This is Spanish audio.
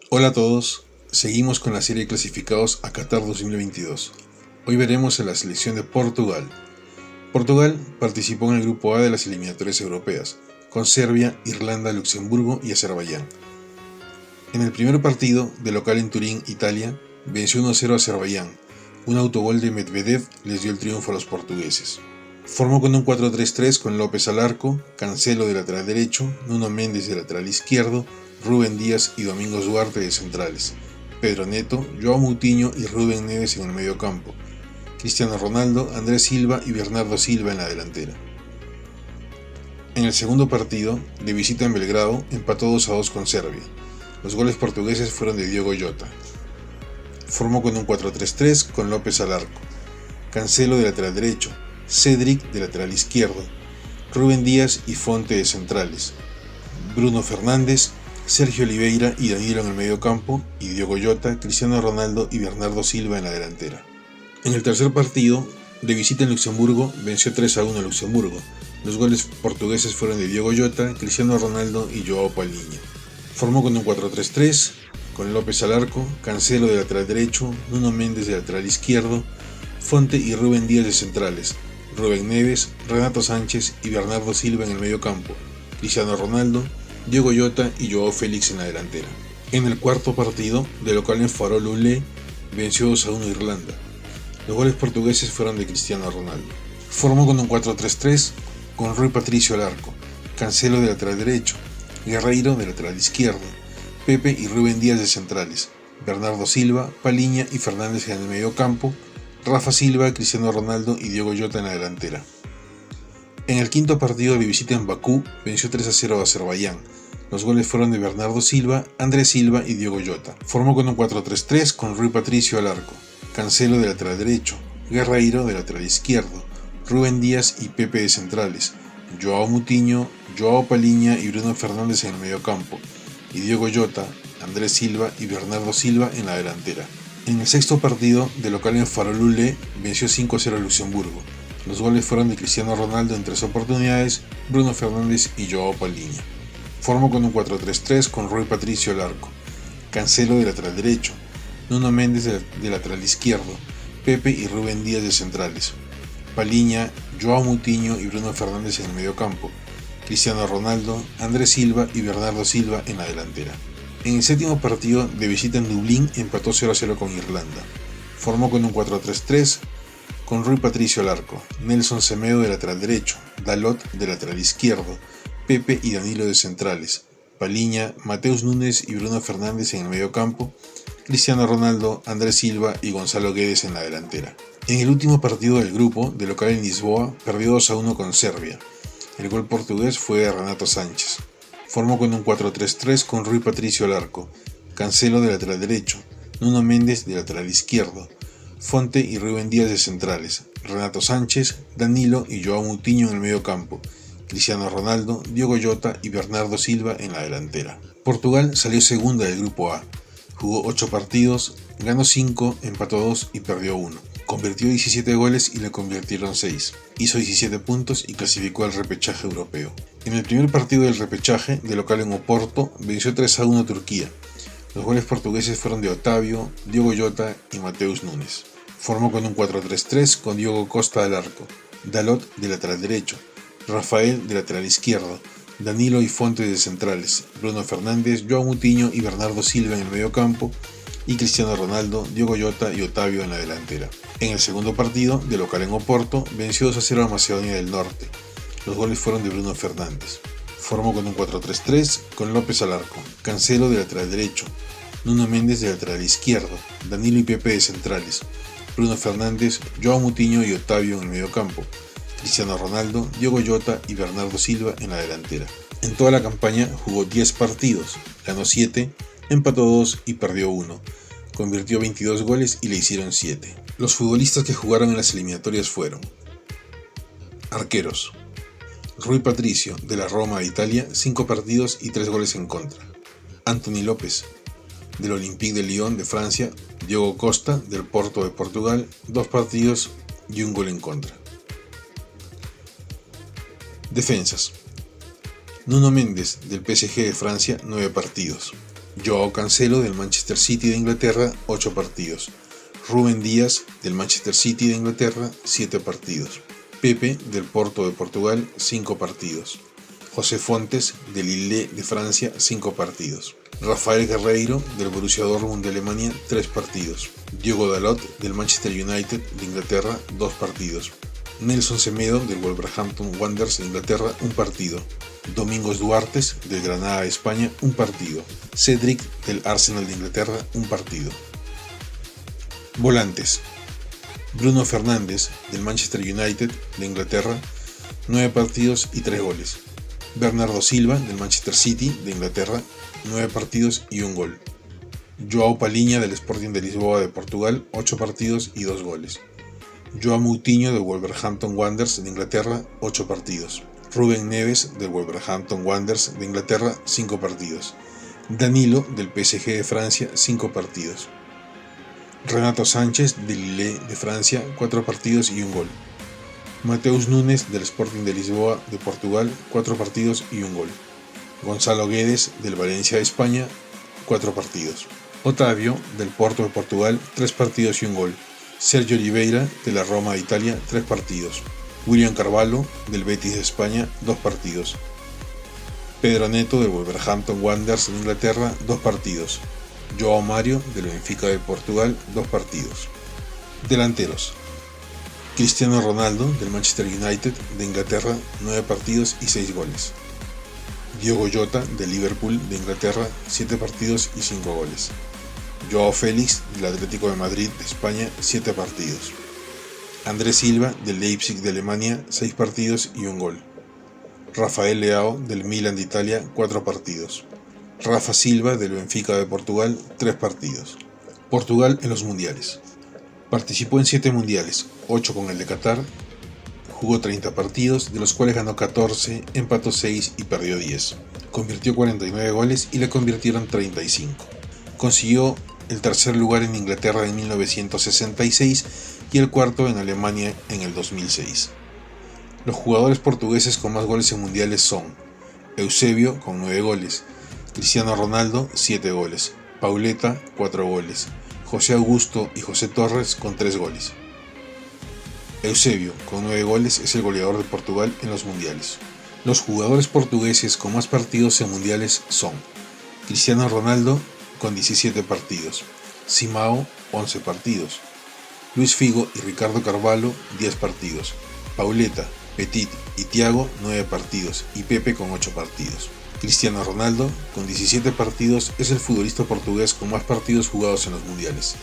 Hola a todos, seguimos con la serie de clasificados a Qatar 2022. Hoy veremos a la selección de Portugal. Portugal participó en el grupo A de las eliminatorias europeas, con Serbia, Irlanda, Luxemburgo y Azerbaiyán. En el primer partido, de local en Turín, Italia, venció 1-0 a Azerbaiyán. Un autogol de Medvedev les dio el triunfo a los portugueses. Formó con un 4-3-3 con López al arco, Cancelo de lateral derecho, Nuno Méndez de lateral izquierdo, Rúben Díaz y Domingos Duarte de centrales, Pedro Neto, Joao Moutinho y Rúben Neves en el medio campo, Cristiano Ronaldo, Andrés Silva y Bernardo Silva en la delantera. En el segundo partido, de visita en Belgrado, empató 2-2 con Serbia. Los goles portugueses fueron de Diogo Jota. Formó con un 4-3-3 con López al arco, Cancelo de lateral derecho, Cedric de lateral izquierdo, Rúben Díaz y Fonte de centrales, Bruno Fernández, Sergio Oliveira y Danilo en el medio campo, y Diogo Jota, Cristiano Ronaldo y Bernardo Silva en la delantera. En el tercer partido, de visita en Luxemburgo, venció 3-1 a Luxemburgo. Los goles portugueses fueron de Diogo Jota, Cristiano Ronaldo y Joao Palhinha. Formó con un 4-3-3, con López al arco, Cancelo de lateral derecho, Nuno Méndez de lateral izquierdo, Fonte y Rúben Díaz de centrales, Rúben Neves, Renato Sánchez y Bernardo Silva en el medio campo, Cristiano Ronaldo, Diogo Jota y Joao Félix en la delantera. En el cuarto partido, de local en Farol-Lulé, venció 2-1 a Irlanda. Los goles portugueses fueron de Cristiano Ronaldo. Formó con un 4-3-3, con Rui Patricio al arco, Cancelo de lateral derecho, Guerreiro de lateral izquierdo, Pepe y Rúben Díaz de centrales, Bernardo Silva, Palhinha y Fernández en el medio campo, Rafa Silva, Cristiano Ronaldo y Diogo Jota en la delantera. En el quinto partido de visita en Bakú, venció 3-0 a Azerbaiyán. Los goles fueron de Bernardo Silva, Andrés Silva y Diogo Jota. Formó con un 4-3-3 con Rui Patricio al arco, Cancelo de lateral derecho, Guerreiro de lateral izquierdo, Rúben Díaz y Pepe de centrales, Joao Moutinho, Joao Palhinha y Bruno Fernández en el medio campo, y Diogo Jota, Andrés Silva y Bernardo Silva en la delantera. En el sexto partido, de local en Farol-Lulé, venció 5-0 a Luxemburgo. Los goles fueron de Cristiano Ronaldo en 3 oportunidades, Bruno Fernández y Joao Palhinha. Formó con un 4-3-3 con Rui Patricio al arco, Cancelo de lateral derecho, Nuno Méndez de lateral izquierdo, Pepe y Rúben Díaz de centrales, Palhinha, Joao Moutinho y Bruno Fernández en el medio campo, Cristiano Ronaldo, Andrés Silva y Bernardo Silva en la delantera. En el séptimo partido, de visita en Dublín, empató 0-0 con Irlanda. Formó con un 4-3-3 con Rui Patricio al arco, Nelson Semedo de lateral derecho, Dalot de lateral izquierdo, Pepe y Danilo de centrales, Palhinha, Mateus Nunes y Bruno Fernández en el medio campo, Cristiano Ronaldo, Andrés Silva y Gonzalo Guedes en la delantera. En el último partido del grupo, de local en Lisboa, perdió 2-1 con Serbia. El gol portugués fue de Renato Sánchez. Formó con un 4-3-3 con Rui Patricio al arco, Cancelo de lateral derecho, Nuno Méndez de lateral izquierdo, Fonte y Rúben Díaz de centrales, Renato Sánchez, Danilo y Joao Moutinho en el medio campo, Cristiano Ronaldo, Diogo Jota y Bernardo Silva en la delantera. Portugal salió segunda del grupo A. Jugó 8 partidos, ganó 5, empató 2 y perdió 1. Convirtió 17 goles y le convirtieron 6. Hizo 17 puntos y clasificó al repechaje europeo. En el primer partido del repechaje, de local en Oporto, venció 3-1 a Turquía. Los goles portugueses fueron de Otavio, Diogo Jota y Mateus Nunes. Formó con un 4-3-3 con Diogo Costa al arco, Dalot de lateral derecho, Rafael de lateral izquierdo, Danilo y Fonte de centrales, Bruno Fernández, Joao Moutinho y Bernardo Silva en el medio campo, y Cristiano Ronaldo, Diogo Jota y Otavio en la delantera. En el segundo partido, de local en Oporto, venció 2-0 a Macedonia del Norte. Los goles fueron de Bruno Fernández. Formó con un 4-3-3 con López al arco, Cancelo de lateral derecho, Nuno Méndez de lateral izquierdo, Danilo y Pepe de centrales, Bruno Fernández, Joao Moutinho y Otavio en el medio campo, Cristiano Ronaldo, Diogo Jota y Bernardo Silva en la delantera. En toda la campaña jugó 10 partidos, ganó 7, empató 2 y perdió 1. Convirtió 22 goles y le hicieron 7. Los futbolistas que jugaron en las eliminatorias fueron: arqueros: Rui Patricio, de la Roma de Italia, 5 partidos y 3 goles en contra. Anthony López, del Olympique de Lyon de Francia. Diogo Costa, del Porto de Portugal, 2 partidos y 1 gol en contra. Defensas: Nuno Méndez, del PSG de Francia, 9 partidos. Joao Cancelo del Manchester City de Inglaterra, 8 partidos. Rúben Díaz del Manchester City de Inglaterra, 7 partidos. Pepe del Porto de Portugal, 5 partidos. José Fontes del Lille de Francia, 5 partidos. Rafael Guerreiro del Borussia Dortmund de Alemania, 3 partidos. Diogo Dalot del Manchester United de Inglaterra, 2 partidos. Nelson Semedo del Wolverhampton Wanderers de Inglaterra, 1 partido. Domingos Duartes del Granada de España, 1 partido. Cedric del Arsenal de Inglaterra, 1 partido. Volantes: Bruno Fernández del Manchester United de Inglaterra, 9 partidos y 3 goles. Bernardo Silva del Manchester City de Inglaterra, 9 partidos y 1 gol. Joao Palhinha del Sporting de Lisboa de Portugal, 8 partidos y 2 goles. Joao Moutinho del Wolverhampton Wanderers de Inglaterra, 8 partidos. Rúben Neves del Wolverhampton Wanderers de Inglaterra, 5 partidos. Danilo del PSG de Francia, 5 partidos. Renato Sánchez del Lille de Francia, 4 partidos y 1 gol. Mateus Nunes del Sporting de Lisboa de Portugal, 4 partidos y 1 gol. Gonzalo Guedes del Valencia de España, 4 partidos. Otavio del Porto de Portugal, 3 partidos y 1 gol. Sergio Oliveira de la Roma de Italia, 3 partidos. William Carvalho del Betis de España, 2 partidos. Pedro Neto del Wolverhampton Wanderers de Inglaterra, 2 partidos. Joao Mario del Benfica de Portugal, 2 partidos. Delanteros: Cristiano Ronaldo del Manchester United de Inglaterra, 9 partidos y 6 goles. Diogo Jota del Liverpool de Inglaterra, 7 partidos y 5 goles. Joao Félix del Atlético de Madrid de España, 7 partidos. Andrés Silva del Leipzig de Alemania, 6 partidos y 1 gol. Rafael Leao del Milan de Italia, 4 partidos. Rafa Silva del Benfica de Portugal, 3 partidos. Portugal en los mundiales. Participó en 7 mundiales, 8 con el de Qatar. Jugó 30 partidos, de los cuales ganó 14, empató 6 y perdió 10. Convirtió 49 goles y le convirtieron 35. Consiguió el tercer lugar en Inglaterra en 1966 y el cuarto en Alemania en el 2006. Los jugadores portugueses con más goles en mundiales son: Eusebio con 9 goles, Cristiano Ronaldo 7 goles, Pauleta 4 goles, José Augusto y José Torres con 3 goles. Eusebio con 9 goles es el goleador de Portugal en los mundiales. Los jugadores portugueses con más partidos en mundiales son: Cristiano Ronaldo con 17 partidos, Simao 11 partidos, Luis Figo y Ricardo Carvalho 10 partidos, Pauleta, Petit y Thiago 9 partidos y Pepe con 8 partidos. Cristiano Ronaldo con 17 partidos es el futbolista portugués con más partidos jugados en los mundiales.